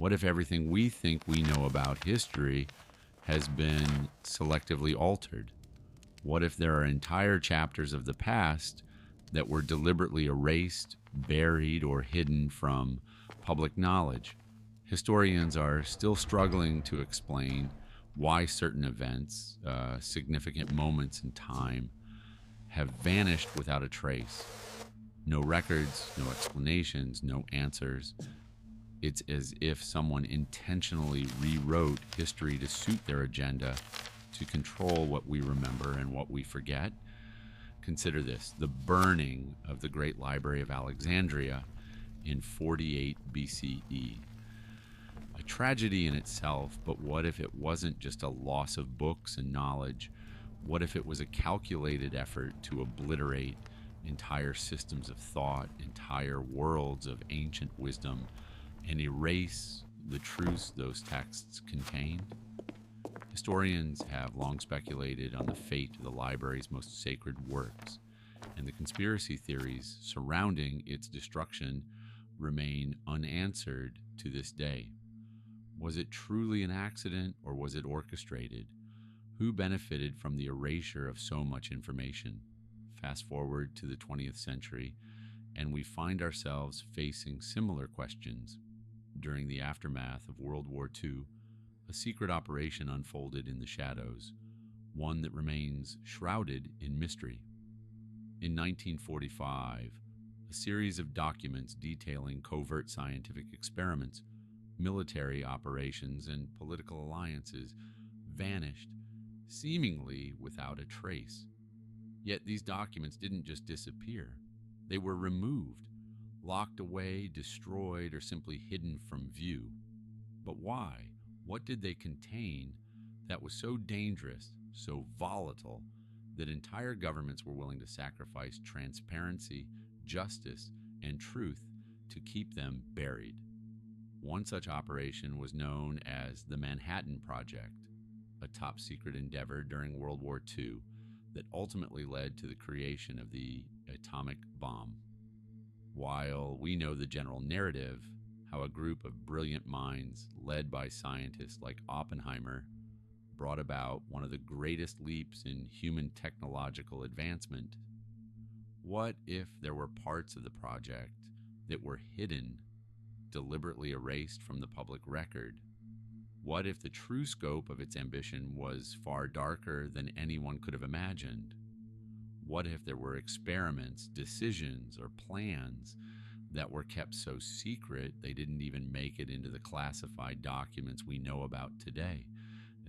What if everything we think we know about history has been selectively altered? What if there are entire chapters of the past that were deliberately erased, buried, or hidden from public knowledge? Historians are still struggling to explain why certain events, significant moments in time, have vanished without a trace. No records, no explanations, no answers. It's as if someone intentionally rewrote history to suit their agenda, to control what we remember and what we forget. Consider this: the burning of the Great Library of Alexandria in 48 BCE. A tragedy in itself, but what if it wasn't just a loss of books and knowledge? What if it was a calculated effort to obliterate entire systems of thought, entire worlds of ancient wisdom, and erase the truths those texts contained? Historians have long speculated on the fate of the library's most sacred works, and the conspiracy theories surrounding its destruction remain unanswered to this day. Was it truly an accident, or was it orchestrated? Who benefited from the erasure of so much information? Fast forward to the 20th century, and we find ourselves facing similar questions. During the aftermath of World War II, a secret operation unfolded in the shadows, one that remains shrouded in mystery. In 1945, a series of documents detailing covert scientific experiments, military operations, and political alliances vanished, seemingly without a trace. Yet these documents didn't just disappear. They were removed, locked away, destroyed, or simply hidden from view. But why? What did they contain that was so dangerous, so volatile, that entire governments were willing to sacrifice transparency, justice, and truth to keep them buried? One such operation was known as the Manhattan Project, a top-secret endeavor during World War II that ultimately led to the creation of the atomic bomb. While we know the general narrative, how a group of brilliant minds, led by scientists like Oppenheimer, brought about one of the greatest leaps in human technological advancement, what if there were parts of the project that were hidden, deliberately erased from the public record? What if the true scope of its ambition was far darker than anyone could have imagined? What if there were experiments, decisions, or plans that were kept so secret they didn't even make it into the classified documents we know about today?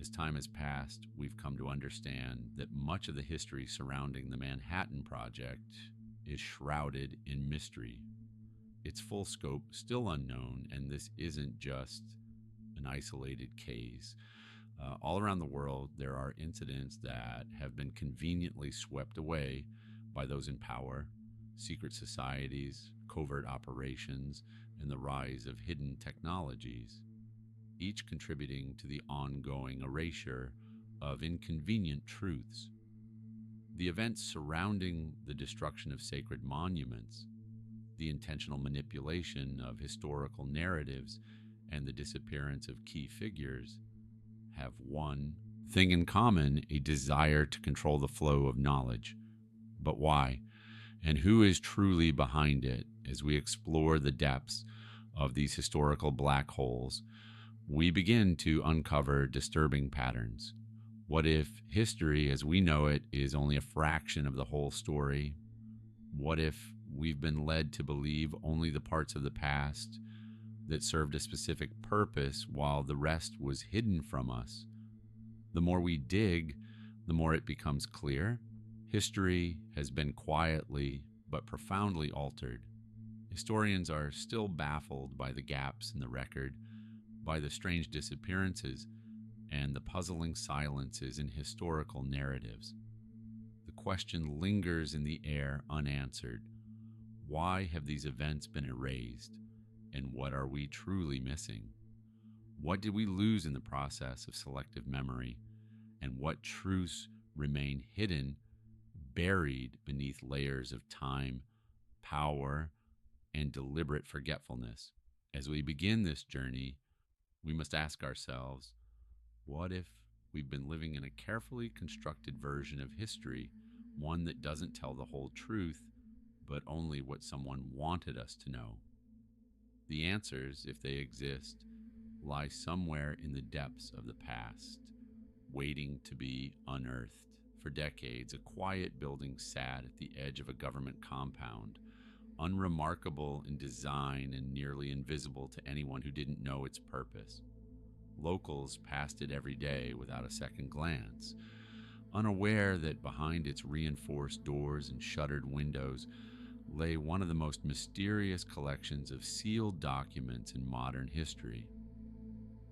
As time has passed, we've come to understand that much of the history surrounding the Manhattan Project is shrouded in mystery. Its full scope still unknown, and this isn't just an isolated case. All around the world, there are incidents that have been conveniently swept away by those in power, secret societies, covert operations, and the rise of hidden technologies, each contributing to the ongoing erasure of inconvenient truths. The events surrounding the destruction of sacred monuments, the intentional manipulation of historical narratives, and the disappearance of key figures have one thing in common: a desire to control the flow of knowledge. But why? And who is truly behind it? As we explore the depths of these historical black holes, we begin to uncover disturbing patterns. What if history as we know it is only a fraction of the whole story? What if we've been led to believe only the parts of the past that served a specific purpose while the rest was hidden from us? The more we dig, the more it becomes clear. History has been quietly but profoundly altered. Historians are still baffled by the gaps in the record, by the strange disappearances, and the puzzling silences in historical narratives. The question lingers in the air unanswered. Why have these events been erased? And what are we truly missing? What did we lose in the process of selective memory? And what truths remain hidden, buried beneath layers of time, power, and deliberate forgetfulness? As we begin this journey, We must ask ourselves, what if we've been living in a carefully constructed version of history, one that doesn't tell the whole truth, but only what someone wanted us to know? The answers, if they exist, lie somewhere in the depths of the past, waiting to be unearthed. For decades, a quiet building sat at the edge of a government compound, unremarkable in design and nearly invisible to anyone who didn't know its purpose. Locals passed it every day without a second glance, unaware that behind its reinforced doors and shuttered windows lay one of the most mysterious collections of sealed documents in modern history.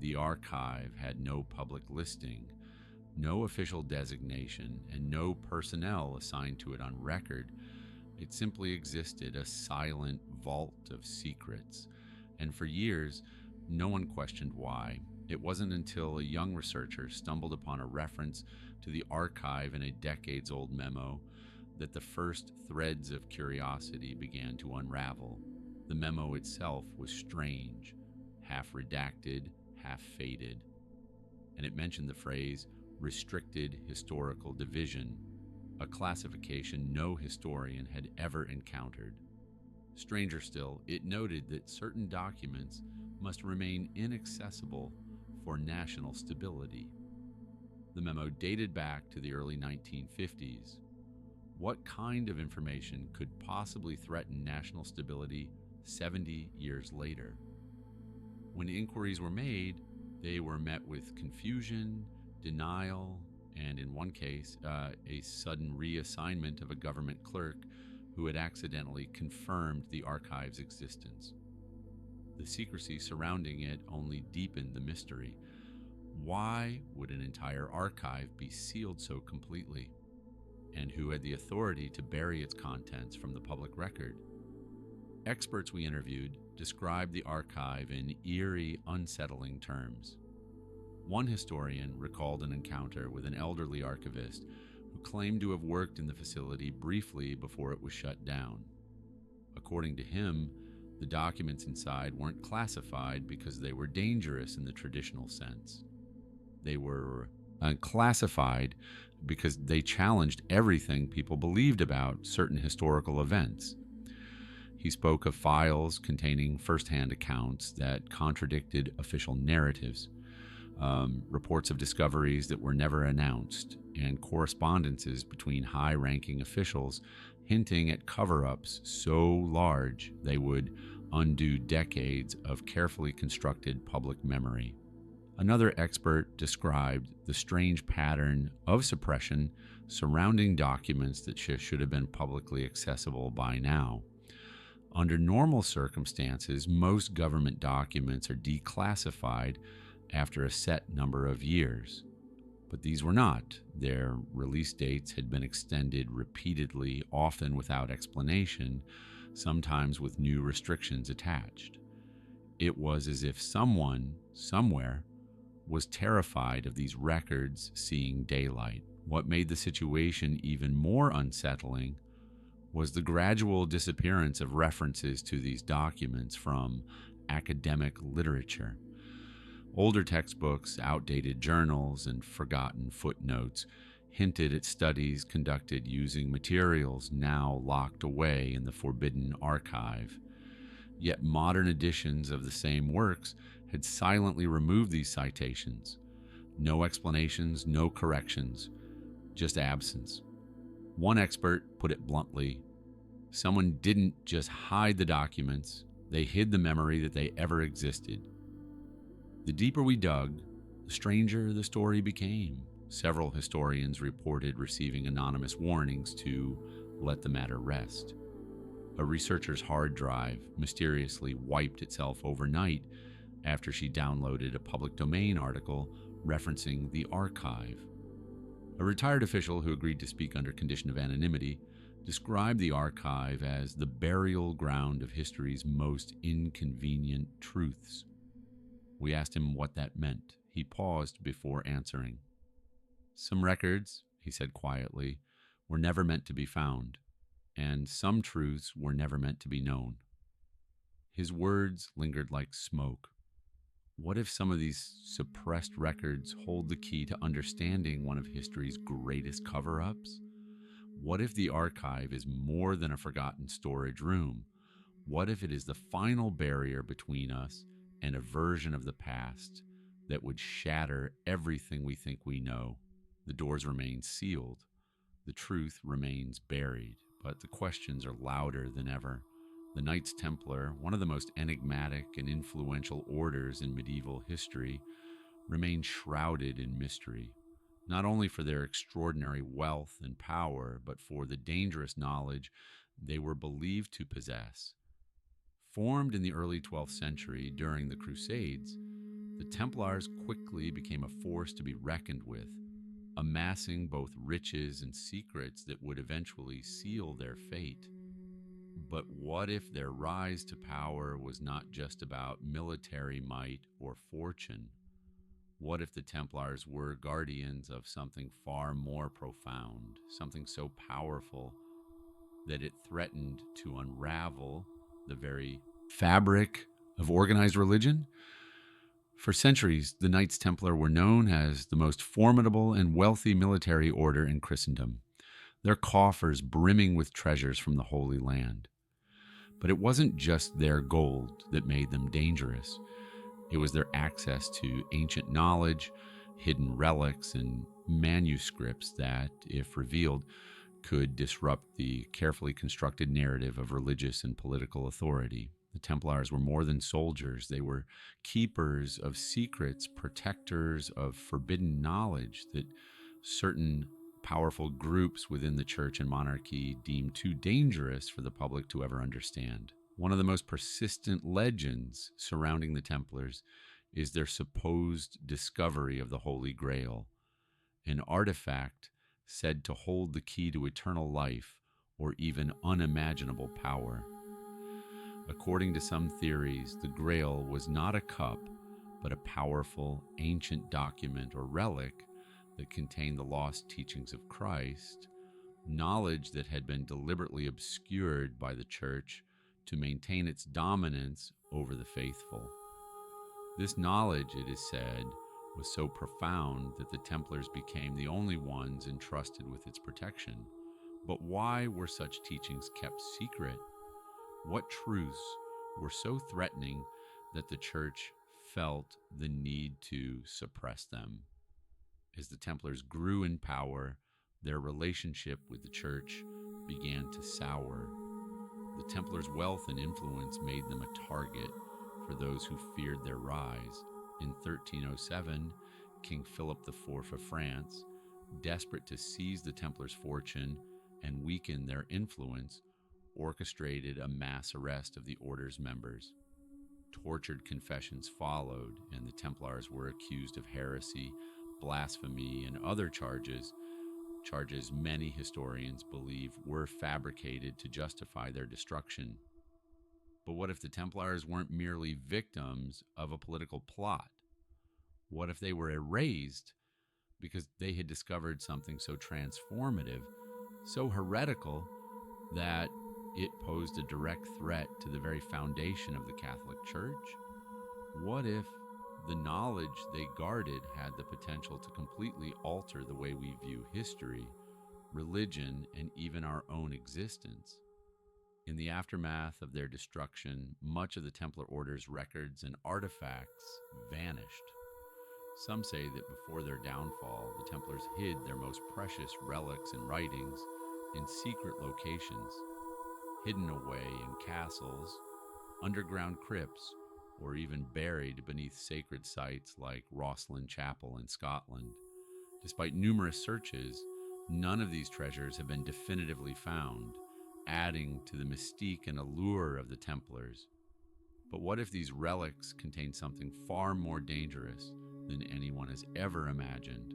The archive had no public listing, no official designation, and no personnel assigned to it on record. It simply existed, a silent vault of secrets. And for years, no one questioned why. It wasn't until a young researcher stumbled upon a reference to the archive in a decades-old memo that the first threads of curiosity began to unravel. The memo itself was strange, half redacted, half faded, and it mentioned the phrase restricted historical division, a classification no historian had ever encountered. Stranger still, it noted that certain documents must remain inaccessible for national stability. The memo dated back to the early 1950s. What kind of information could possibly threaten national stability 70 years later? When inquiries were made, they were met with confusion, denial, and in one case, a sudden reassignment of a government clerk who had accidentally confirmed the archive's existence. The secrecy surrounding it only deepened the mystery. Why would an entire archive be sealed so completely? And who had the authority to bury its contents from the public record? Experts we interviewed described the archive in eerie, unsettling terms. One historian recalled an encounter with an elderly archivist who claimed to have worked in the facility briefly before it was shut down. According to him, the documents inside weren't classified because they were dangerous in the traditional sense. They were classified because they challenged everything people believed about certain historical events. He spoke of files containing first-hand accounts that contradicted official narratives, reports of discoveries that were never announced, and correspondences between high-ranking officials hinting at cover-ups so large they would undo decades of carefully constructed public memory. Another expert described the strange pattern of suppression surrounding documents that should have been publicly accessible by now. Under normal circumstances, most government documents are declassified after a set number of years. But these were not. Their release dates had been extended repeatedly, often without explanation, sometimes with new restrictions attached. It was as if someone, somewhere, was terrified of these records seeing daylight. What made the situation even more unsettling was the gradual disappearance of references to these documents from academic literature. Older textbooks, outdated journals, and forgotten footnotes hinted at studies conducted using materials now locked away in the forbidden archive. Yet modern editions of the same works had silently removed these citations. No explanations, no corrections, just absence. One expert put it bluntly: someone didn't just hide the documents, they hid the memory that they ever existed. The deeper we dug, the stranger the story became. Several historians reported receiving anonymous warnings to let the matter rest. A researcher's hard drive mysteriously wiped itself overnight after she downloaded a public domain article referencing the archive. A retired official who agreed to speak under condition of anonymity described the archive as the burial ground of history's most inconvenient truths. We asked him what that meant. He paused before answering. Some records, he said quietly, were never meant to be found, and some truths were never meant to be known. His words lingered like smoke. What if some of these suppressed records hold the key to understanding one of history's greatest cover ups? What if the archive is more than a forgotten storage room? What if it is the final barrier between us and a version of the past that would shatter everything we think we know? The doors remain sealed, the truth remains buried, but the questions are louder than ever. The Knights Templar, one of the most enigmatic and influential orders in medieval history, remain shrouded in mystery, not only for their extraordinary wealth and power, but for the dangerous knowledge they were believed to possess. Formed in the early 12th century during the Crusades, the Templars quickly became a force to be reckoned with, amassing both riches and secrets that would eventually seal their fate. But what if their rise to power was not just about military might or fortune? What if the Templars were guardians of something far more profound, something so powerful that it threatened to unravel the very fabric of organized religion? For centuries, the Knights Templar were known as the most formidable and wealthy military order in Christendom, their coffers brimming with treasures from the Holy Land. But it wasn't just their gold that made them dangerous. It was their access to ancient knowledge, hidden relics, and manuscripts that, if revealed, could disrupt the carefully constructed narrative of religious and political authority. The Templars were more than soldiers. They were keepers of secrets, protectors of forbidden knowledge that certain powerful groups within the church and monarchy deemed too dangerous for the public to ever understand. One of the most persistent legends surrounding the Templars is their supposed discovery of the Holy Grail, an artifact said to hold the key to eternal life or even unimaginable power. According to some theories, the Grail was not a cup, but a powerful ancient document or relic that contained the lost teachings of Christ, knowledge that had been deliberately obscured by the church to maintain its dominance over the faithful. This knowledge, it is said, was so profound that the Templars became the only ones entrusted with its protection. But why were such teachings kept secret? What truths were so threatening that the church felt the need to suppress them? As the Templars grew in power, their relationship with the church began to sour. The Templars' wealth and influence made them a target for those who feared their rise. In 1307, King Philip IV of France, desperate to seize the Templars' fortune and weaken their influence, orchestrated a mass arrest of the order's members. Tortured confessions followed, and the Templars were accused of heresy, blasphemy, and other charges many historians believe were fabricated to justify their destruction. But what if the Templars weren't merely victims of a political plot? What if they were erased because they had discovered something so transformative, so heretical, that it posed a direct threat to the very foundation of the Catholic Church? What if the knowledge they guarded had the potential to completely alter the way we view history, religion, and even our own existence? In the aftermath of their destruction, much of the Templar Order's records and artifacts vanished. Some say that before their downfall, the Templars hid their most precious relics and writings in secret locations, hidden away in castles, underground crypts, or even buried beneath sacred sites like Rosslyn Chapel in Scotland. Despite numerous searches, none of these treasures have been definitively found, adding to the mystique and allure of the Templars. But what if these relics contain something far more dangerous than anyone has ever imagined?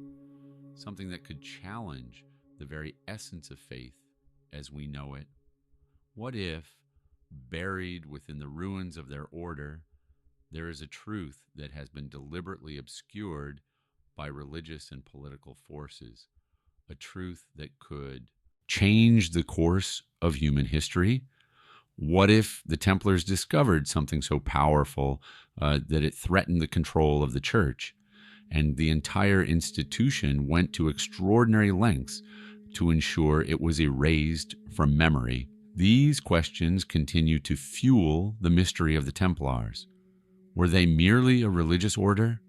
Something that could challenge the very essence of faith as we know it? What if, buried within the ruins of their order, there is a truth that has been deliberately obscured by religious and political forces, a truth that could change the course of human history, What if the Templars discovered something so powerful that it threatened the control of the church, and the entire institution went to extraordinary lengths to ensure it was erased from memory? These questions continue to fuel the mystery of the Templars. Were they merely a religious order,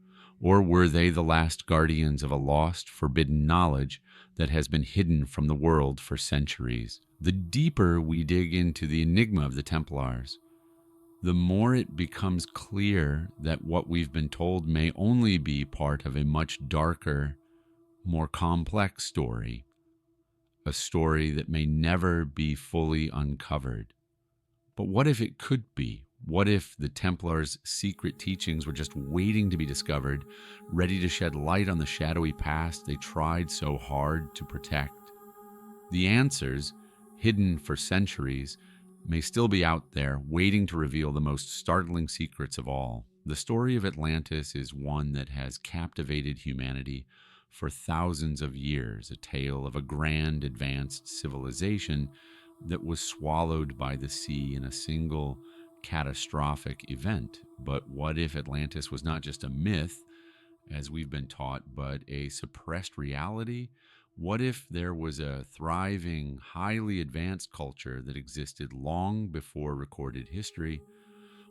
or were they the last guardians of a lost, forbidden knowledge that has been hidden from the world for centuries? The deeper we dig into the enigma of the Templars, the more it becomes clear that what we've been told may only be part of a much darker, more complex story, a story that may never be fully uncovered. But what if it could be? What if the Templars' secret teachings were just waiting to be discovered, ready to shed light on the shadowy past they tried so hard to protect? The answers, hidden for centuries, may still be out there, waiting to reveal the most startling secrets of all. The story of Atlantis is one that has captivated humanity for thousands of years, a tale of a grand, advanced civilization that was swallowed by the sea in a single catastrophic event. But what if Atlantis was not just a myth, as we've been taught, but a suppressed reality? What if there was a thriving, highly advanced culture that existed long before recorded history,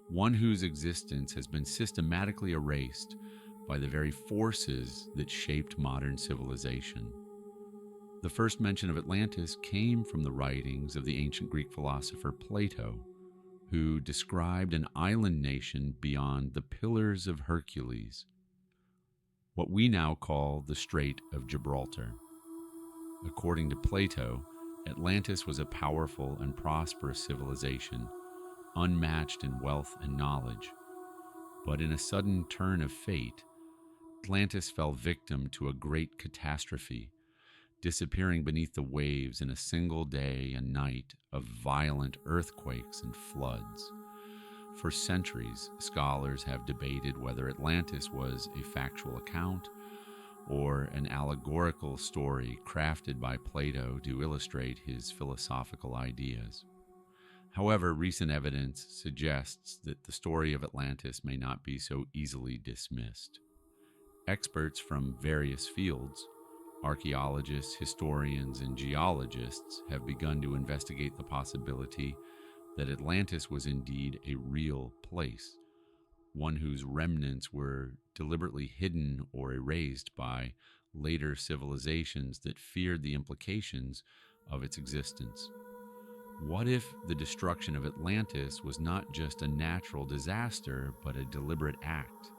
one whose existence has been systematically erased by the very forces that shaped modern civilization? The first mention of Atlantis came from the writings of the ancient Greek philosopher Plato, who described an island nation beyond the Pillars of Hercules, what we now call the Strait of Gibraltar. According to Plato, Atlantis was a powerful and prosperous civilization, unmatched in wealth and knowledge. But in a sudden turn of fate, Atlantis fell victim to a great catastrophe, disappearing beneath the waves in a single day and night of violent earthquakes and floods. For centuries, scholars have debated whether Atlantis was a factual account or an allegorical story crafted by Plato to illustrate his philosophical ideas. However, recent evidence suggests that the story of Atlantis may not be so easily dismissed. Experts from various fields, archaeologists, historians, and geologists, have begun to investigate the possibility that Atlantis was indeed a real place, one whose remnants were deliberately hidden or erased by later civilizations that feared the implications of its existence. What if the destruction of Atlantis was not just a natural disaster, but a deliberate act,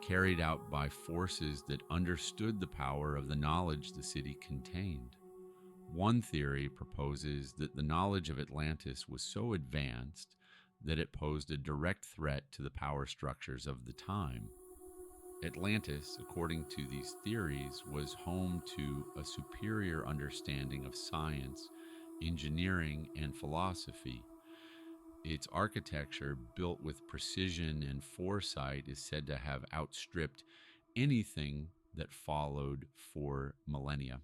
carried out by forces that understood the power of the knowledge the city contained? One theory proposes that the knowledge of Atlantis was so advanced that it posed a direct threat to the power structures of the time. Atlantis, according to these theories, was home to a superior understanding of science, engineering, and philosophy. Its architecture, built with precision and foresight, is said to have outstripped anything that followed for millennia.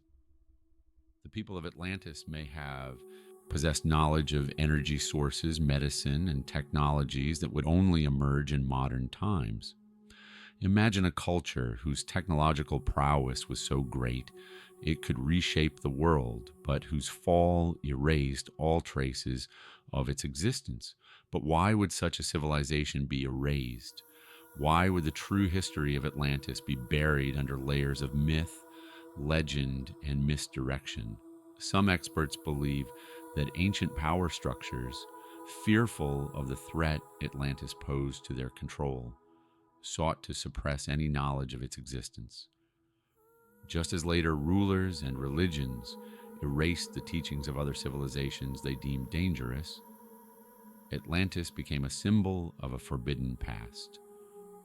The people of Atlantis may have possessed knowledge of energy sources, medicine, and technologies that would only emerge in modern times. Imagine a culture whose technological prowess was so great it could reshape the world, but whose fall erased all traces of its existence. But why would such a civilization be erased? Why would the true history of Atlantis be buried under layers of myth, legend, and misdirection? Some experts believe that ancient power structures, fearful of the threat Atlantis posed to their control, sought to suppress any knowledge of its existence. Just as later rulers and religions erased the teachings of other civilizations they deemed dangerous, Atlantis became a symbol of a forbidden past,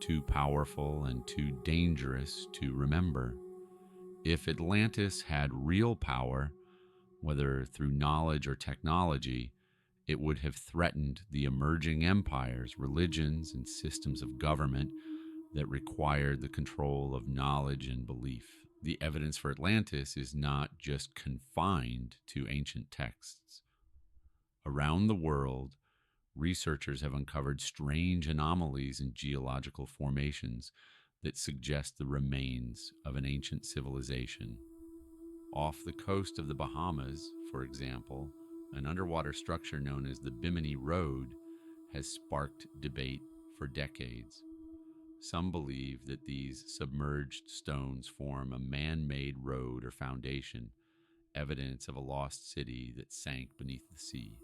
too powerful and too dangerous to remember. If Atlantis had real power, whether through knowledge or technology, it would have threatened the emerging empires, religions, and systems of government that required the control of knowledge and belief. The evidence for Atlantis is not just confined to ancient texts. Around the world, Researchers have uncovered strange anomalies in geological formations that suggest the remains of an ancient civilization. Off the coast of the Bahamas, for example, an underwater structure known as the Bimini Road has sparked debate for decades. Some believe that these submerged stones form a man made road or foundation, evidence of a lost city that sank beneath the sea.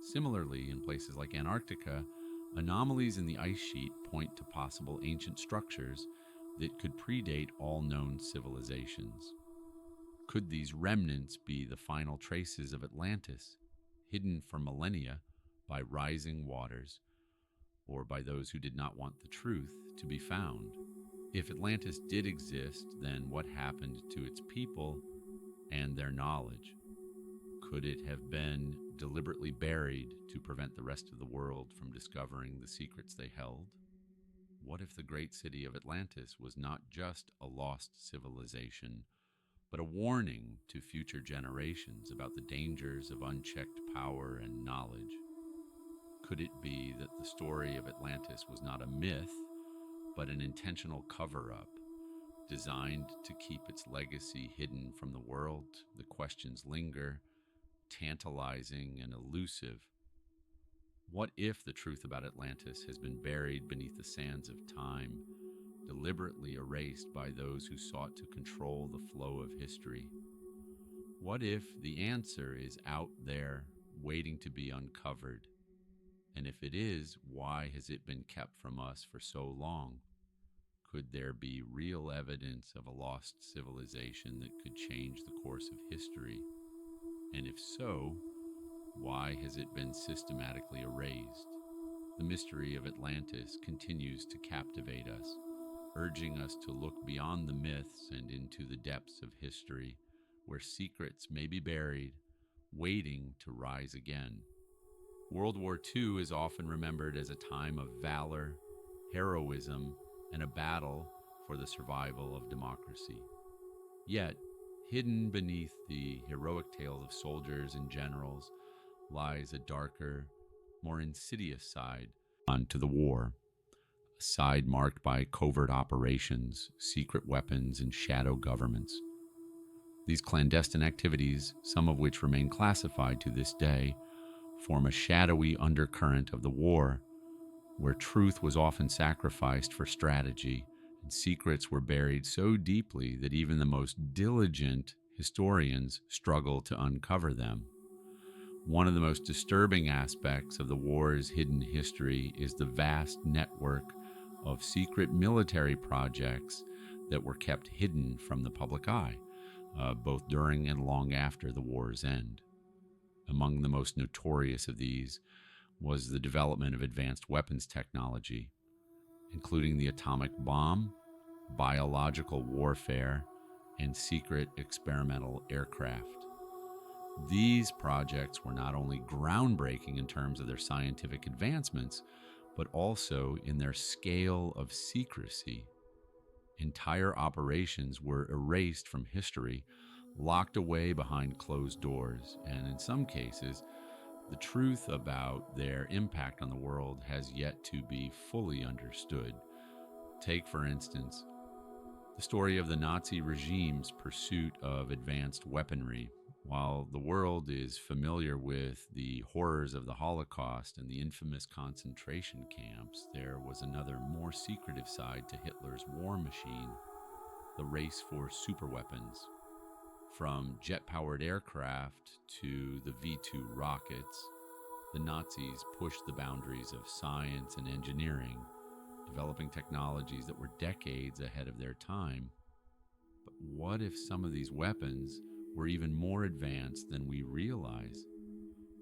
Similarly, in places like Antarctica, anomalies in the ice sheet point to possible ancient structures that could predate all known civilizations. Could these remnants be the final traces of Atlantis, hidden for millennia by rising waters, or by those who did not want the truth to be found? If Atlantis did exist, then what happened to its people and their knowledge? Could it have been deliberately buried to prevent the rest of the world from discovering the secrets they held? What if the great city of Atlantis was not just a lost civilization, but a warning to future generations about the dangers of unchecked power and knowledge? Could it be that the story of Atlantis was not a myth, but an intentional cover up, designed to keep its legacy hidden from the world? The questions linger, tantalizing and elusive. What if the truth about Atlantis has been buried beneath the sands of time, deliberately erased by those who sought to control the flow of history? What if the answer is out there, waiting to be uncovered? And if it is, why has it been kept from us for so long? Could there be real evidence of a lost civilization that could change the course of history? And if so, why has it been systematically erased? The mystery of Atlantis continues to captivate us, urging us to look beyond the myths and into the depths of history, where secrets may be buried, waiting to rise again. World War II is often remembered as a time of valor, heroism, and a battle for the survival of democracy. Yet, hidden beneath the heroic tales of soldiers and generals lies a darker, more insidious side to the war, a side marked by covert operations, secret weapons, and shadow governments. These clandestine activities, some of which remain classified to this day, form a shadowy undercurrent of the war, where truth was often sacrificed for strategy and secrets were buried so deeply that even the most diligent historians struggle to uncover them. One of the most disturbing aspects of the war's hidden history is the vast network of secret military projects that were kept hidden from the public eye, both during and long after the war's end. Among the most notorious of these was the development of advanced weapons technology, including the atomic bomb, biological warfare, and secret experimental aircraft. These projects were not only groundbreaking in terms of their scientific advancements, but also in their scale of secrecy. Entire operations were erased from history, locked away behind closed doors, and in some cases, the truth about their impact on the world has yet to be fully understood. Take, for instance, the story of the Nazi regime's pursuit of advanced weaponry. While the world is familiar with the horrors of the Holocaust and the infamous concentration camps, there was another more secretive side to Hitler's war machine, the race for superweapons. From jet-powered aircraft to the V-2 rockets, the Nazis pushed the boundaries of science and engineering, developing technologies that were decades ahead of their time. But what if some of these weapons were even more advanced than we realize?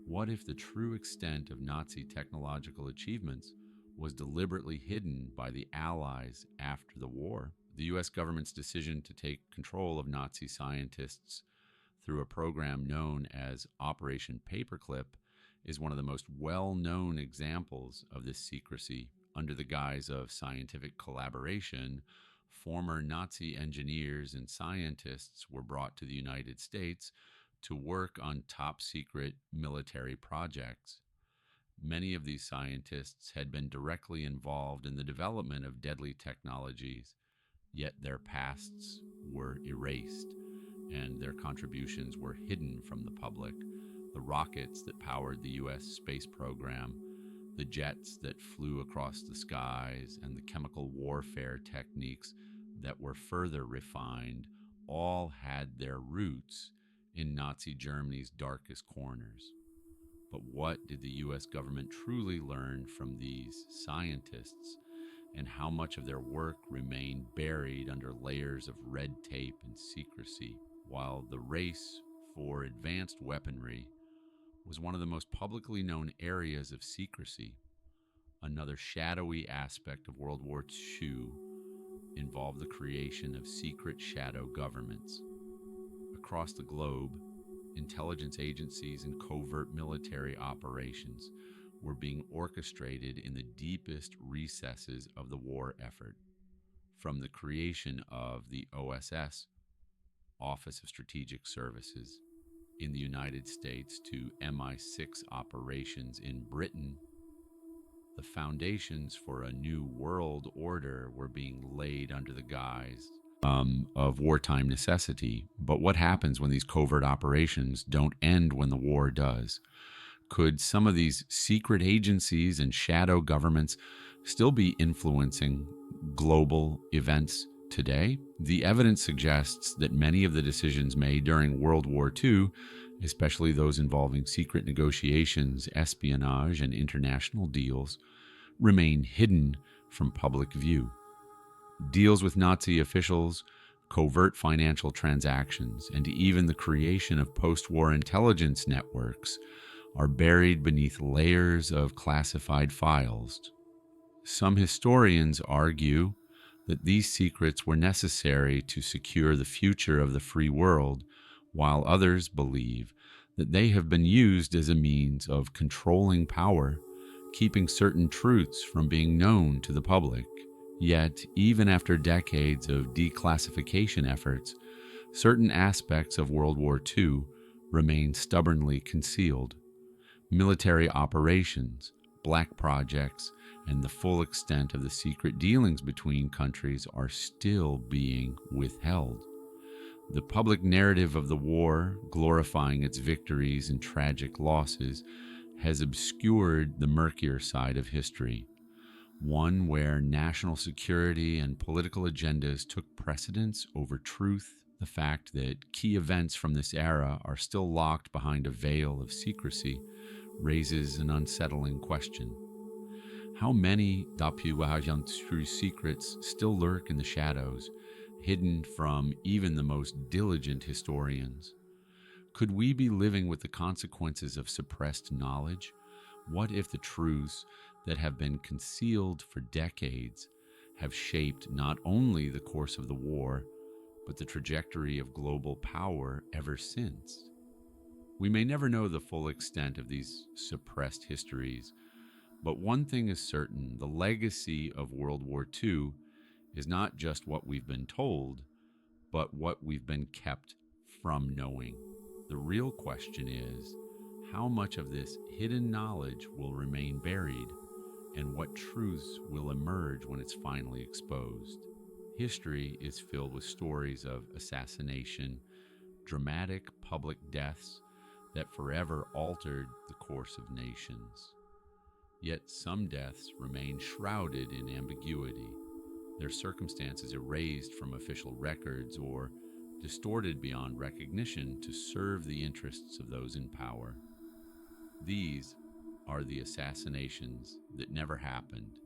What if the true extent of Nazi technological achievements was deliberately hidden by the Allies after the war? The US government's decision to take control of Nazi scientists through a program known as Operation Paperclip is one of the most well-known examples of this secrecy. Under the guise of scientific collaboration, former Nazi engineers and scientists were brought to the United States to work on top-secret military projects. Many of these scientists had been directly involved in the development of deadly technologies, yet their pasts were erased and their contributions were hidden from the public. The rockets that powered the U.S. space program, the jets that flew across the skies, and the chemical warfare techniques that were further refined all had their roots in Nazi Germany's darkest corners. But what did the US government truly learn from these scientists, and how much of their work remained buried under layers of red tape and secrecy? While the race for advanced weaponry was one of the most publicly known areas of secrecy, another shadowy aspect of World War II involved the creation of secret shadow governments. Across the globe, intelligence agencies and covert military operations were being orchestrated in the deepest recesses of the war effort. From the creation of the OSS, Office of Strategic Services, in the United States to MI6 operations in Britain, the foundations for a new world order were being laid under the guise of wartime necessity. But what happens when these covert operations don't end when the war does? Could some of these secret agencies and shadow governments still be influencing global events today? The evidence suggests that many of the decisions made during World War II, especially those involving secret negotiations, espionage, and international deals, remain hidden from public view. Deals with Nazi officials, covert financial transactions, and even the creation of post-war intelligence networks are buried beneath layers of classified files. Some historians argue that these secrets were necessary to secure the future of the free world, while others believe that they have been used as a means of controlling power, keeping certain truths from being known to the public. Yet, even after decades of declassification efforts, certain aspects of World War II remain stubbornly concealed. Military operations, black projects, and the full extent of the secret dealings between countries are still being withheld. The public narrative of the war, glorifying its victories and tragic losses, has obscured the murkier side of history, one where national security and political agendas took precedence over truth. The fact that key events from this era are still locked behind a veil of secrecy raises an unsettling question. How many d'Apuajantu secrets still lurk in the shadows, hidden from even the most diligent historians? Could we be living with the consequences of suppressed knowledge? What if the truths that have been concealed for decades have shaped not only the course of the war, but the trajectory of global power ever since? We may never know the full extent of these suppressed histories, but one thing is certain: the legacy of World War II is not just what we've been told, but what we've been kept from knowing. The real question is, how much of this hidden knowledge will remain buried, and what truths will emerge when it's finally exposed? History is filled with stories of assassination, dramatic public deaths that forever altered the course of nations. Yet some deaths remain shrouded in ambiguity, their circumstances erased from official records or distorted beyond recognition to serve the interests of those in power. These are the assassinations that never happened,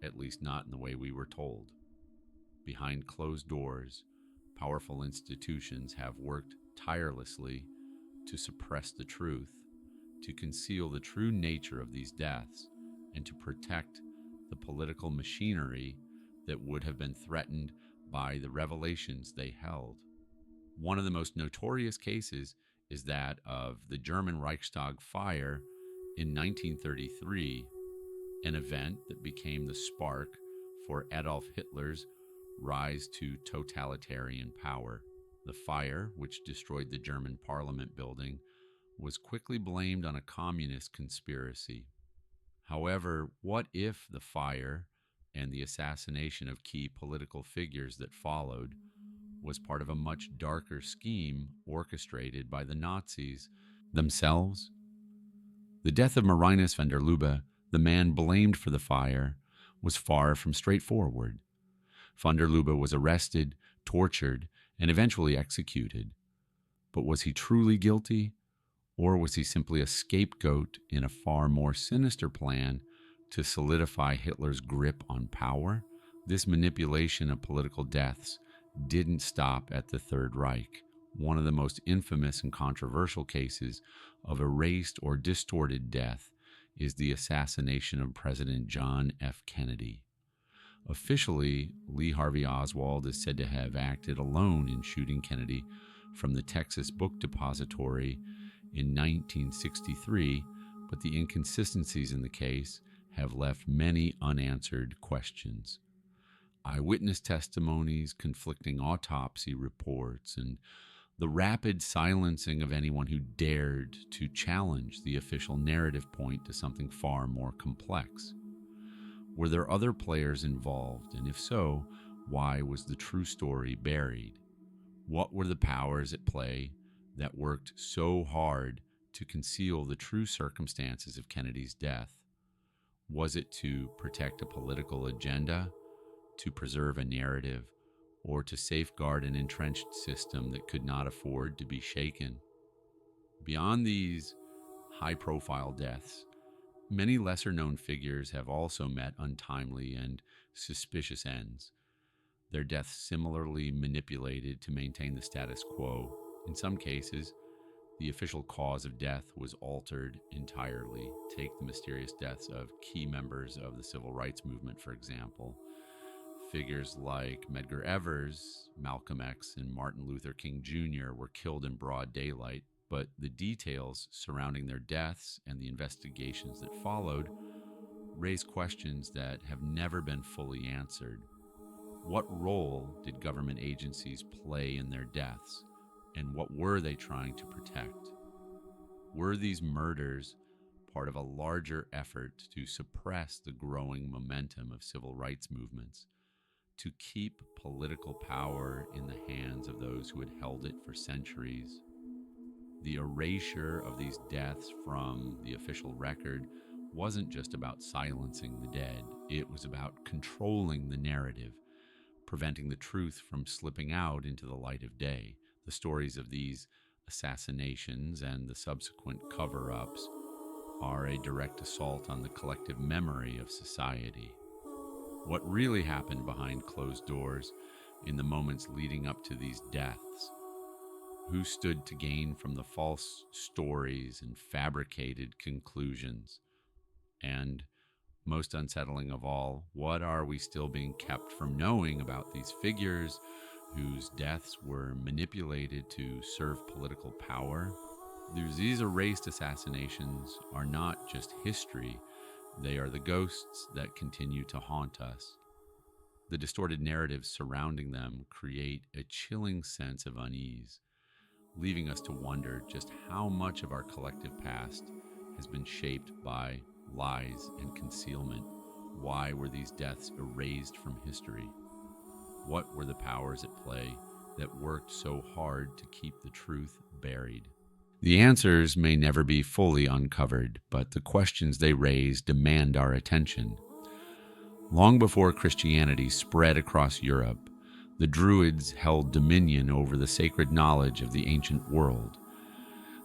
at least not in the way we were told. Behind closed doors, powerful institutions have worked tirelessly to suppress the truth, to conceal the true nature of these deaths, and to protect the political machinery that would have been threatened by the revelations they held. One of the most notorious cases is that of the German Reichstag fire in 1933, an event that became the spark for Adolf Hitler's rise to totalitarian power. The fire, which destroyed the German parliament building, was quickly blamed on a communist conspiracy. However, what if the fire and the assassination of key political figures that followed was part of a much darker scheme orchestrated by the Nazis themselves? The death of Marinus van der Lubbe, the man blamed for the fire, was far from straightforward. Van der Lubbe was arrested, tortured, and eventually executed. But was he truly guilty, or was he simply a scapegoat in a far more sinister plan to solidify Hitler's grip on power? This manipulation of political deaths didn't stop at the Third Reich. One of the most infamous and controversial cases of erased or distorted death is the assassination of President John F. Kennedy. Officially, Lee Harvey Oswald is said to have acted alone in shooting Kennedy from the Texas Book Depository in 1963, but the inconsistencies in the case have left many unanswered questions. Eyewitness testimonies, conflicting autopsy reports, and the rapid silencing of anyone who dared to challenge the official narrative point to something far more complex. Were there other players involved, and if so, why was the true story buried? What were the powers at play that worked so hard to conceal the true circumstances of Kennedy's death? Was it to protect a political agenda, to preserve a narrative, or to safeguard an entrenched system that could not afford to be shaken? Beyond these high-profile deaths, many lesser-known figures have also met untimely and suspicious ends. Their deaths similarly manipulated to maintain the status quo. In some cases, the official cause of death was altered entirely. Take the mysterious deaths of key members of the civil rights movement, for example. Figures like Medgar Evers, Malcolm X, and Martin Luther King Jr. were killed in broad daylight, but the details surrounding their deaths and the investigations that followed raise questions that have never been fully answered. What role did government agencies play in their deaths, and what were they trying to protect? Were these murders part of a larger effort to suppress the growing momentum of civil rights movements, to keep political power in the hands of those who had held it for centuries? The erasure of these deaths from the official record wasn't just about silencing the dead, it was about controlling the narrative, preventing the truth from slipping out into the light of day. The stories of these assassinations and the subsequent cover-ups are a direct assault on the collective memory of society. What really happened behind closed doors in the moments leading up to these deaths? Who stood to gain from the false stories and fabricated conclusions? And most unsettling of all, what are we still being kept from knowing about these figures whose deaths were manipulated to serve political power? These erased assassinations are not just history, they are the ghosts that continue to haunt us. The distorted narratives surrounding them create a chilling sense of unease, leaving us to wonder just how much of our collective past has been shaped by lies and concealment. Why were these deaths erased from history? What were the powers at play that worked so hard to keep the truth buried? The answers may never be fully uncovered, but the questions they raise demand our attention. Long before Christianity spread across Europe, the Druids held dominion over the sacred knowledge of the ancient world.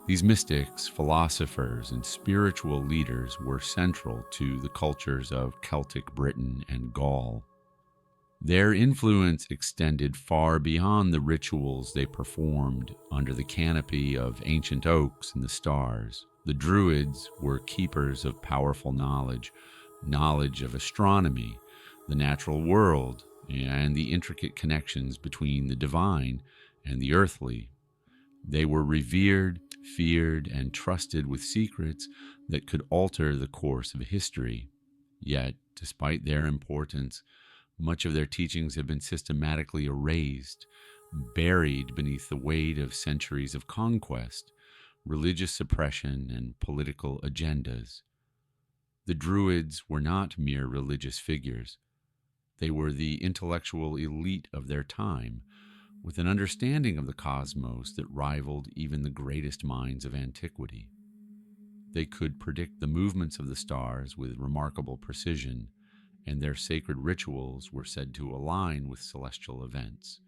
These mystics, philosophers, and spiritual leaders were central to the cultures of Celtic Britain and Gaul. Their influence extended far beyond the rituals they performed under the canopy of ancient oaks and the stars. The Druids were keepers of powerful knowledge of astronomy, the natural world, and the intricate connections between the divine and the earthly. They were revered, feared, and trusted with secrets that could alter the course of history. Yet, despite their importance, much of their teachings have been systematically erased, buried beneath the weight of centuries of conquest, religious suppression, and political agendas. The Druids were not mere religious figures. They were the intellectual elite of their time, with an understanding of the cosmos that rivaled even the greatest minds of antiquity. They could predict the movements of the stars with remarkable precision, and their sacred rituals were said to align with celestial events.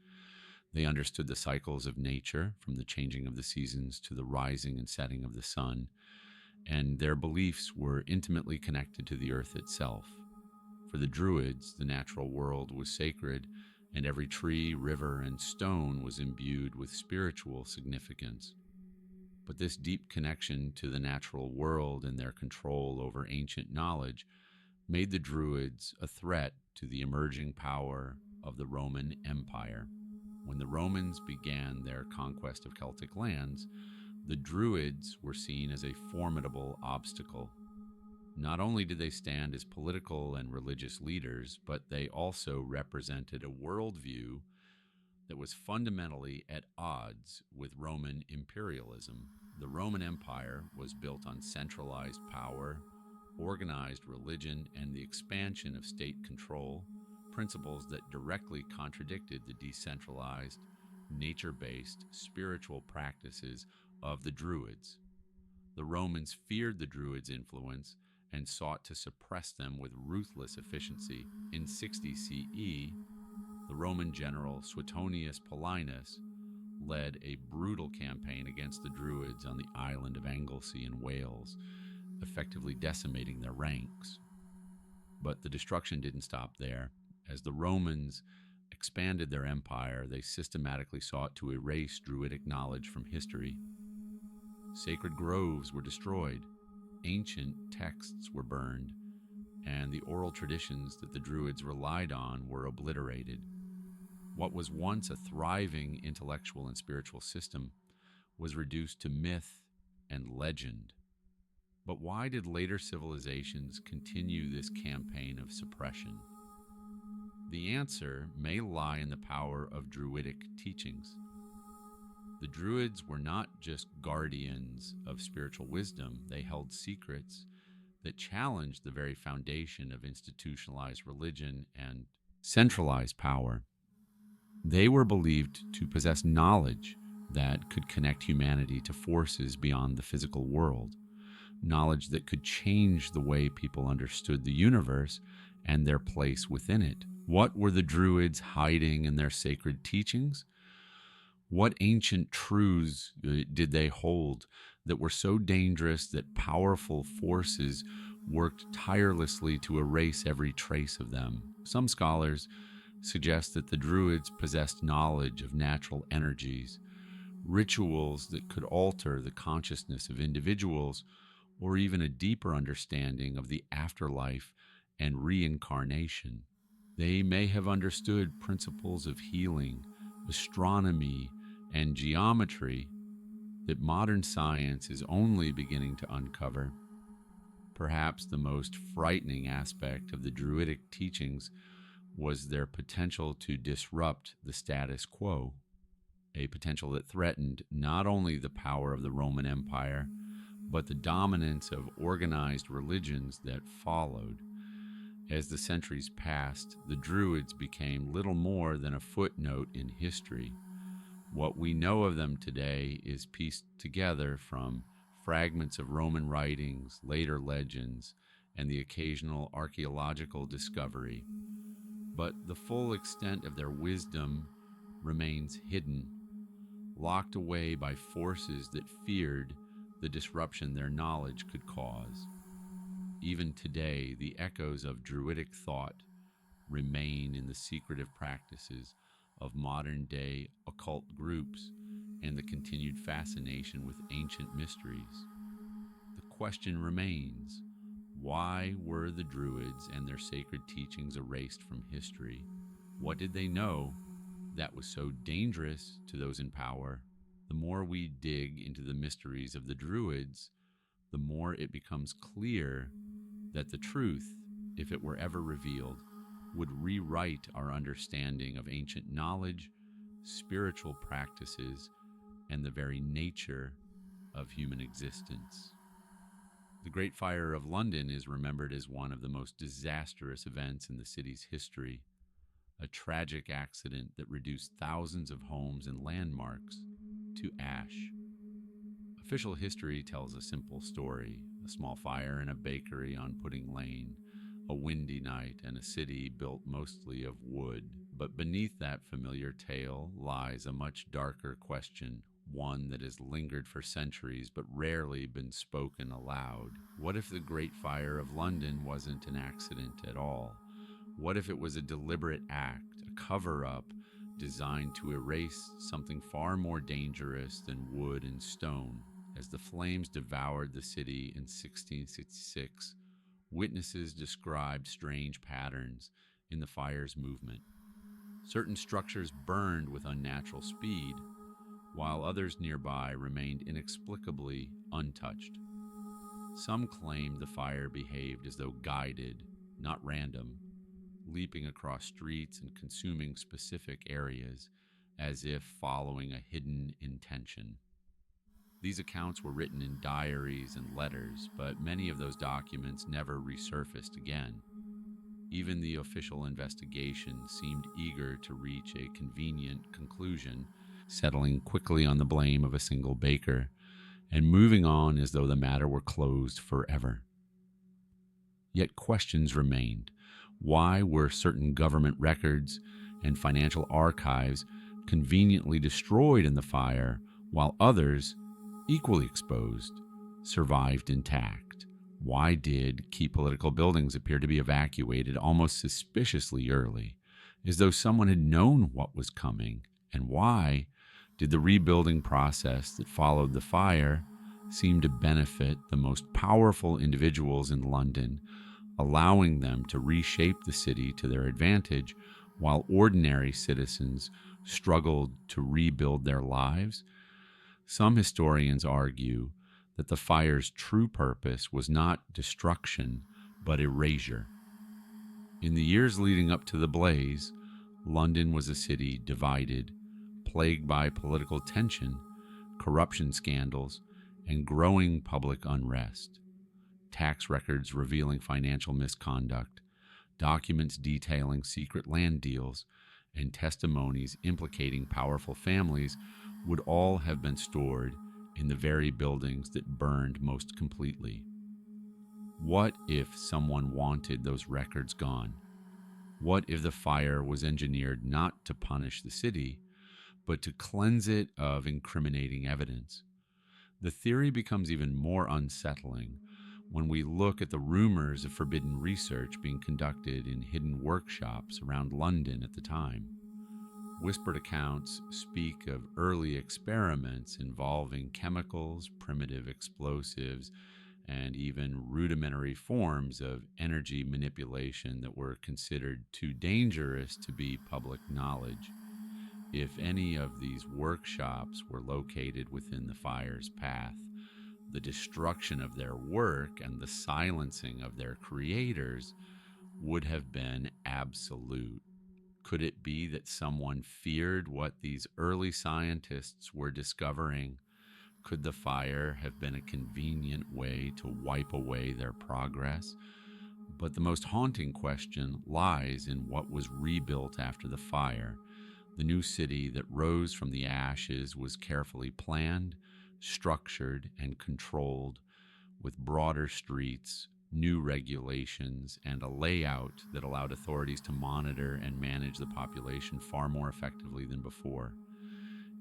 They understood the cycles of nature, from the changing of the seasons to the rising and setting of the sun, and their beliefs were intimately connected to the earth itself. For the Druids, the natural world was sacred, and every tree, river, and stone was imbued with spiritual significance. But this deep connection to the natural world and their control over ancient knowledge made the Druids a threat to the emerging power of the Roman Empire. When the Romans began their conquest of Celtic lands, the Druids were seen as a formidable obstacle. Not only did they stand as political and religious leaders, but they also represented a worldview that was fundamentally at odds with Roman imperialism. The Roman Empire was built on centralized power, organized religion, and the expansion of state control, principles that directly contradicted the decentralized, nature-based spiritual practices of the Druids. The Romans feared the Druids' influence and sought to suppress them with ruthless efficiency. In 60 CE, the Roman general Suetonius Paulinus led a brutal campaign against the Druids on the island of Anglesey in Wales, effectively decimating their ranks. But the destruction didn't stop there. As the Romans expanded their empire, they systematically sought to erase Druidic knowledge from history. Sacred groves were destroyed, ancient texts were burned, and the oral traditions that the Druids relied on were obliterated. What was once a thriving intellectual and spiritual system was reduced to myth and legend. But why did later civilizations continue this campaign of suppression? The answer may lie in the power of Druidic teachings. The Druids were not just guardians of spiritual wisdom, they held secrets that challenged the very foundation of institutionalized religion and centralized power. They were believed to possess knowledge that could connect humanity to forces beyond the physical world, knowledge that could change the way people understood the universe and their place within it. What were the Druids hiding in their sacred teachings? What ancient truths did they hold that were so dangerous that powerful forces worked tirelessly to erase every trace of them? Some scholars suggest that the Druids possessed knowledge of natural energies, rituals that could alter the consciousness of individuals, or even a deeper understanding of the afterlife and reincarnation. They may have understood principles of healing, astronomy, and geometry that modern science is only beginning to uncover. Perhaps the most frightening aspect of the Druidic teachings was their potential to disrupt the status quo, a potential that threatened not only the power of the Roman Empire, but the dominance of organized religions that followed. As the centuries passed, the Druids became little more than a footnote in history. What we know of them today is pieced together from fragments of Roman writings, later legends, and the occasional archaeological discovery. But the full extent of their wisdom remains hidden, locked away by forces that feared the disruption their knowledge could cause. Even today, the echoes of Druidic thought remain in the secretive practices of modern-day occult groups and the continued fascination with ancient mysteries. The question remains, why were the Druids and their sacred teachings erased from history? What did they know that was so dangerous to those in power? The more we dig into the mysteries of the Druids, the more it becomes clear that the truth, if it were ever revealed, would rewrite our understanding of ancient knowledge, spiritual practices, and the very nature of human existence. The Great Fire of London is remembered as one of the most disastrous events in the city's history, a tragic accident that reduced thousands of homes and landmarks to ash. Official history tells a simple story: a small fire in a bakery on Pudding Lane, a windy night, and a city built mostly of wood. But beneath that familiar tale lies a much darker question, one that has lingered for centuries but rarely been spoken aloud. What if the Great Fire of London wasn't an accident at all? What if it was a deliberate act, a cover up designed to erase something far more dangerous than wood and stone? As the flames devoured the city in 1666, witnesses described strange patterns in the fire's movement. Certain structures burned with unnatural speed, while others nearby remained inexplicably untouched. Some claimed the fire behaved as though guided, not random, leaping across streets and consuming specific areas as if following a hidden intention. These accounts were written in diaries and letters, but many of those documents never resurfaced again. Even the official investigation seemed eager to reach a convenient conclusion, settling quickly on the blame of a single baker and moving on as though the matter were closed forever. Yet questions remained. Why were certain government records and financial archives conveniently destroyed in the fire, while others, equally exposed, survived intact? Why did key political buildings appear to be evacuated almost suspiciously early, as though someone had known what was coming? And why did the rebuilding process that followed the fire seem to benefit the most powerful individuals in London, allowing them to reshape the city to their advantage, while ordinary citizens struggled to rebuild their lives? Some historians argue that the fire's true purpose was not destruction, but erasure. In the years leading up to the blaze, London was a city divided, plagued by political tension, corruption scandals, and growing public unrest. Tax records revealing financial misconduct, documents detailing secret land deals, and testimonies implicating powerful families would all have been stored in the very buildings that burned most completely. What if someone wanted those records gone? What if the fire was engineered not to punish the city, but to cleanse it of incriminating evidence? The theory becomes even more unsettling when we look at the rumors of forbidden research being conducted in hidden workshops around London at the time. Whispered accounts speak of early experiments involving chemicals, primitive explosives, and even rudimentary forms of energy manipulation that were considered too dangerous to be public knowledge. If any of these workshops were located within the fire's path, the destruction of their work and the silencing of their creators would have been absolute. Could it be that someone feared what these early scientists were discovering? Could the fire have been a convenient way to wipe away their progress? But the most haunting question lies in what was rebuilt after the fire. The new city that rose from the ashes was carefully planned, structured, and controlled, with broader streets, new regulations, and a layout that allowed authorities to monitor and manage the population far more effectively than before.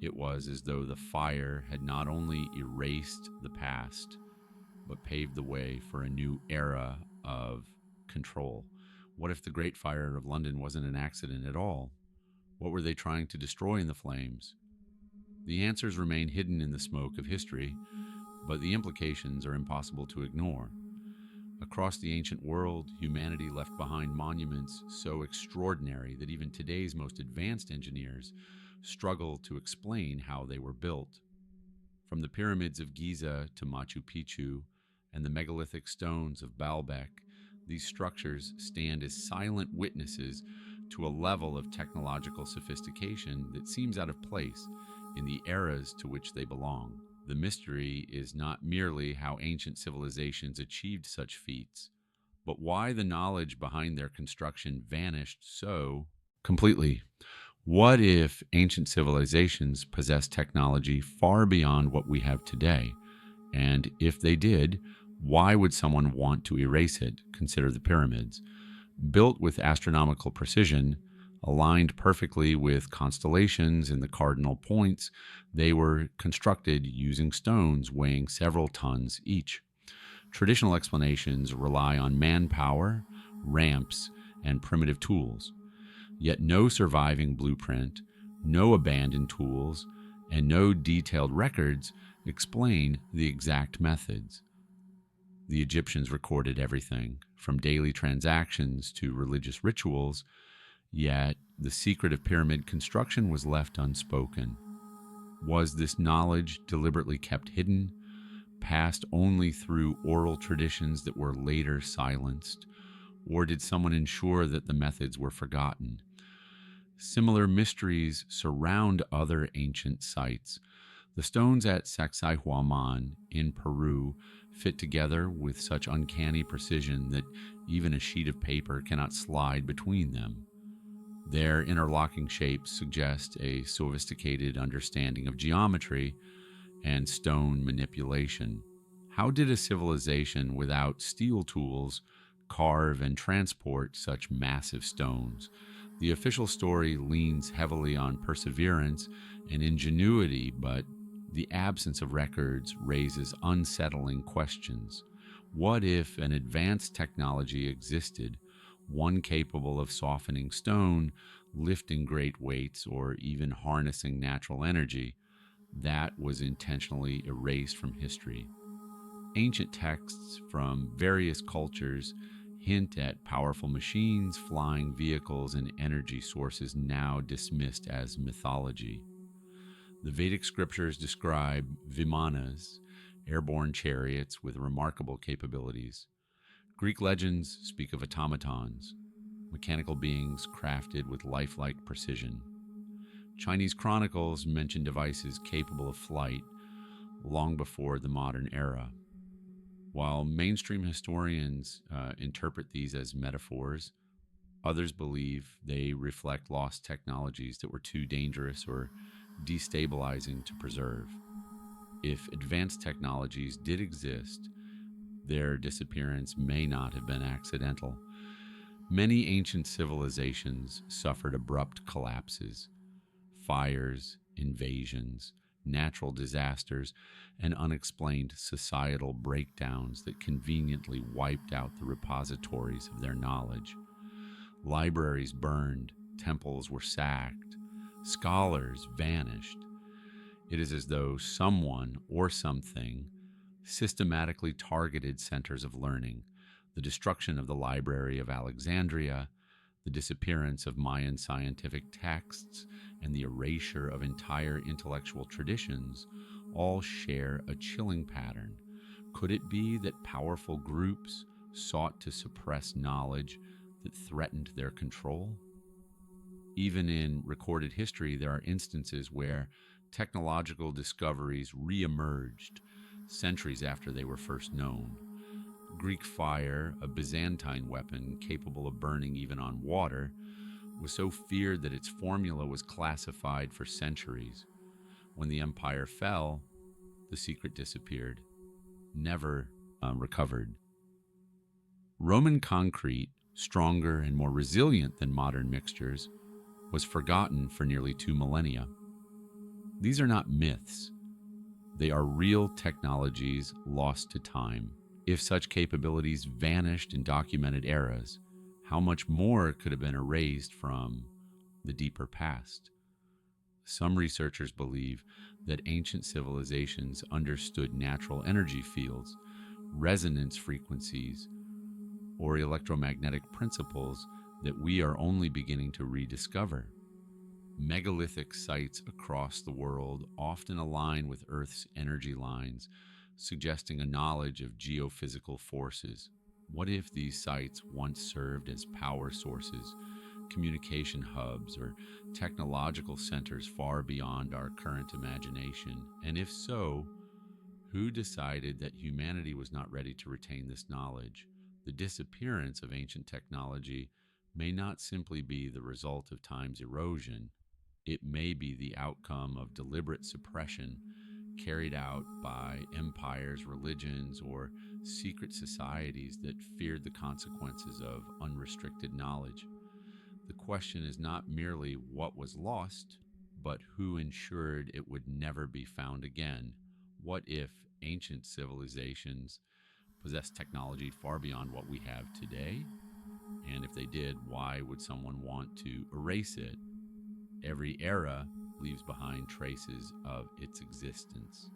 It was as though the fire had not only erased the past, but paved the way for a new era of control. What if the Great Fire of London wasn't an accident at all? What were they trying to destroy in the flames? The answers remain hidden in the smoke of history, but the implications are impossible to ignore. Across the ancient world, humanity left behind monuments so extraordinary that even today's most advanced engineers struggle to explain how they were built. From the pyramids of Giza to Machu Picchu and the megalithic stones of Baalbek, these structures stand as silent witnesses to a level of technological sophistication that seems out of place in the eras to which they belong. The mystery is not merely how ancient civilizations achieved such feats, but why the knowledge behind their construction vanished so completely. What if ancient civilizations possessed technology far beyond what we have today? And if they did, why would someone want to erase it? Consider the pyramids. Built with astronomical precision, aligned perfectly with constellations and the cardinal points, they were constructed using stones weighing several tons each. Traditional explanations rely on manpower, ramps, and primitive tools. Yet no surviving blueprint, no abandoned tools, and no detailed records explain the exact methods. The Egyptians recorded everything, from daily transactions to religious rituals, yet the secret of pyramid construction was left unspoken. Was this knowledge deliberately kept hidden, passed only through oral traditions that were later silenced, or did someone ensure that the methods were forgotten? Similar mysteries surround other ancient sites. The stones at Sacsayhuaman in Peru fit together with such uncanny precision that even a sheet of paper cannot slide between them. Their interlocking shapes suggest a sophisticated understanding of geometry and stone manipulation. How did a civilization without steel tools carve and transport such massive stones? The official story leans heavily on perseverance and ingenuity, but the absence of records raises unsettling questions. What if an advanced technology existed, one capable of softening stone, lifting great weights, or even harnessing natural energy, that was intentionally erased from history? Ancient texts from various cultures hint at powerful machines, flying vehicles, and energy sources now dismissed as mythology. The Vedic scriptures describe vimanas, airborne chariots with remarkable capabilities. Greek legends speak of automatons, mechanical beings crafted with lifelike precision. Chinese chronicles mention devices capable of flight long before the modern era. While mainstream historians interpret these as metaphors, others believe they reflect lost technologies that were too dangerous or destabilizing to preserve. If advanced technologies did exist, their disappearance may not have been accidental. Many ancient civilizations suffered abrupt collapses, fires, invasions, natural disasters, and unexplained societal breakdowns that conveniently wiped out the repositories of their knowledge. Libraries burned, temples were sacked, scholars vanished. It is as though someone or something systematically targeted centers of learning. The destruction of the Library of Alexandria, the disappearance of Mayan scientific texts, and the erasure of entire intellectual traditions all share a chilling pattern. Could it be that powerful groups sought to suppress knowledge that threatened their control? Even in recorded history, there are instances where technological discoveries re-emerged centuries after they were first known. Greek fire, a Byzantine weapon capable of burning even on water, was so feared that its formula was classified for centuries. When the empire fell, the secret disappeared, never recovered. Roman concrete, stronger and more resilient than modern mixtures, was forgotten for nearly 2 millennia. These are not myths. They are real technologies lost to time. If such capabilities vanished in documented eras, how much more could have been erased from the deeper past? Some researchers believe that ancient civilizations understood natural energy fields, resonance frequencies, or electromagnetic principles that we are only beginning to rediscover. Megalithic sites across the world often align with Earth's energy lines, suggesting a knowledge of geophysical forces. What if these sites once served as power sources, communication hubs, or technological centers far beyond our current imagination? And if so, Who decided that humanity was not ready to retain this knowledge? The disappearance of ancient technology may not simply be the result of time's erosion. It may be the outcome of deliberate suppression carried out by empires, religions, or secret societies that feared the consequences of unrestricted knowledge. The question is not merely what was lost, but who ensured it would never be found again. What if ancient civilizations possessed technology far beyond what we have today? And if they did, why would someone want to erase it? Every era leaves behind traces of its existence: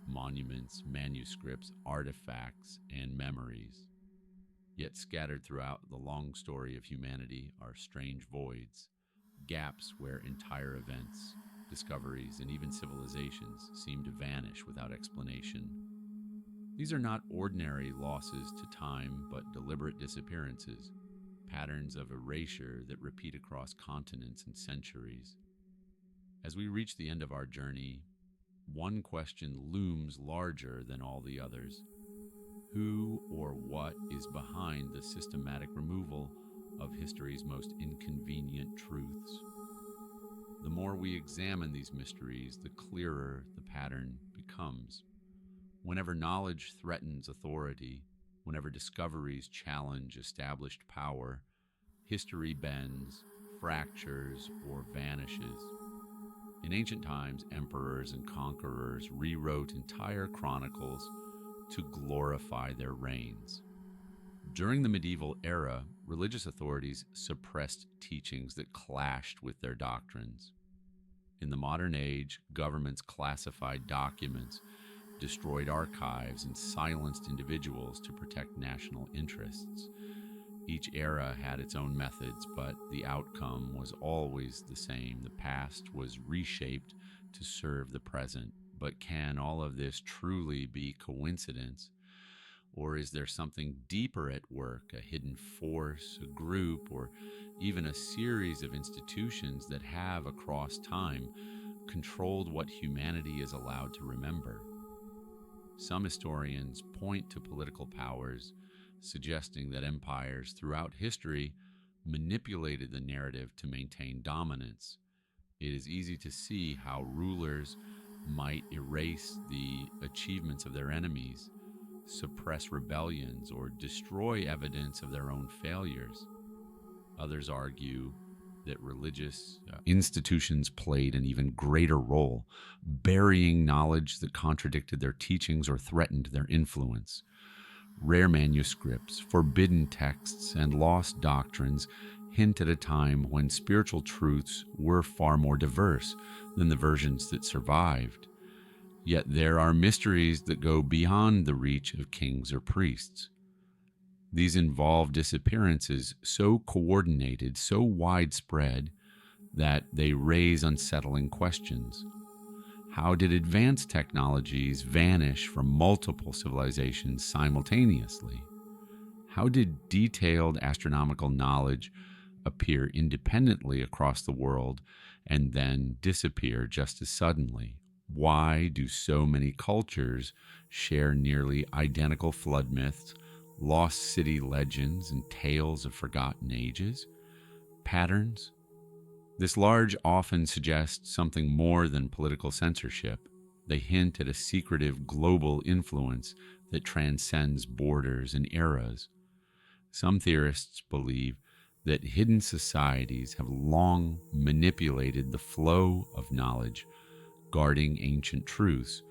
monuments, manuscripts, artifacts, and memories. Yet scattered throughout the long story of humanity are strange voids, gaps where entire events, discoveries, and even civilizations seem to vanish without explanation. These are not ordinary losses to time, but deliberate disappearances, patterns of erasure that repeat across continents and centuries. As we reach the end of our journey, one question looms larger than all the others: who or what is behind the systematic removal of history's most inconvenient truths? The more we examine these mysteries, the clearer the pattern becomes. Whenever knowledge threatens authority, whenever discoveries challenge established power, history bends, fractures, or vanishes. In ancient times, emperors and conquerors rewrote entire chronicles to glorify their reigns. During the medieval era, religious authorities suppressed teachings that clashed with their doctrines. In the modern age, governments classified documents, destroyed archives, and silenced individuals to protect national interests. Each era had its own methods, but the outcome was always the same. The past was reshaped to serve the present. But can all of this truly be coincidence? Or is there something deeper at work, a hidden force, a group, or even a series of institutions that have, across time, controlled what humanity is allowed to remember? Some historians point to political powers, suggesting that empires throughout history manipulated the narrative to maintain dominance. It is easy to see how rulers might erase the achievements of their enemies, suppress rebellions, or destroy evidence of their own failures. Others argue that religious institutions played an even greater role, burying knowledge that contradicted their teachings or threatened their influence. Rare manuscripts, forbidden texts, and lost doctrines hint at a time when spiritual truths were far more diverse than the versions that survived. Yet there are mysteries that go beyond the reach of kings or priests. These involve disappearances so coordinated, so widespread, that they raise unsettling questions. How did advanced technologies vanish from multiple civilizations simultaneously? How did detailed astronomical knowledge appear independently across the world and then disappear just as suddenly? Why do so many cultures share nearly identical flood myths, lost city legends, and tales of forgotten ages? Patterns? This large often suggests something more than political censorship. They hint at a secretive global influence that transcends borders and eras. Some theorists believe that hidden societies have long manipulated the flow of knowledge, guarding ancient truths,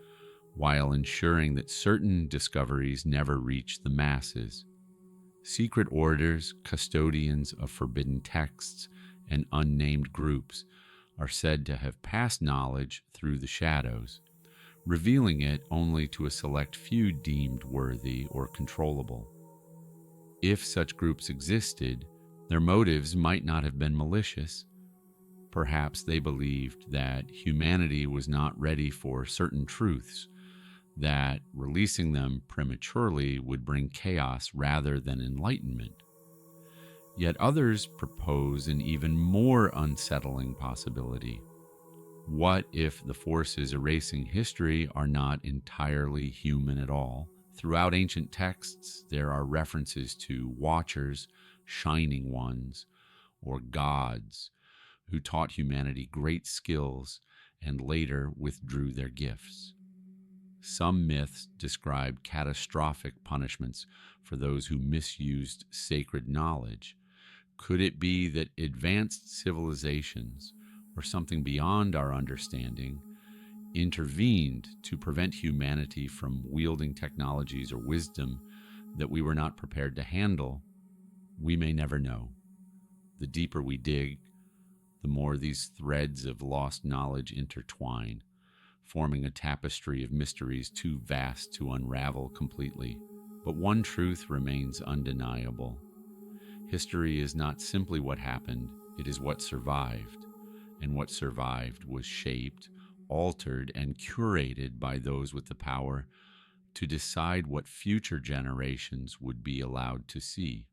while ensuring that certain discoveries never reach the masses. Secret orders, custodians of forbidden texts, and unnamed groups are said to have passed knowledge through the shadows, revealing it only to a select few deemed worthy or controllable. If such groups existed, their motives might not have been malicious. Perhaps they believed that humanity was not ready for certain truths, that releasing them prematurely would bring chaos rather than enlightenment. Yet others propose an even more unsettling possibility. What if the forces erasing history are not entirely human at all? Throughout ancient texts, there are references to watchers, shining ones, or gods who taught humanity great skills and later withdrew their gifts. Some myths describe catastrophic punishments for those who misused sacred knowledge. Could it be that advanced civilizations, or something beyond our understanding, intervened to prevent humanity from wielding technologies or wisdom that we were not prepared to handle? We may never know. The deeper we dig, the more these threads of lost knowledge intertwine, forming a tapestry of mysteries too vast to unravel completely. But one truth remains undeniable. History is not simply what happened, it is what survived. And what survived was shaped, altered, and curated by those with the power to decide what future generations would be allowed to see.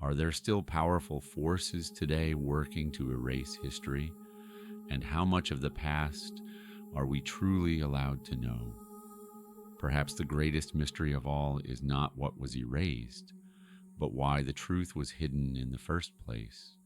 Are there still powerful forces today working to erase history? And how much of the past are we truly allowed to know? Perhaps the greatest mystery of all is not what was erased, but why the truth was hidden in the first place.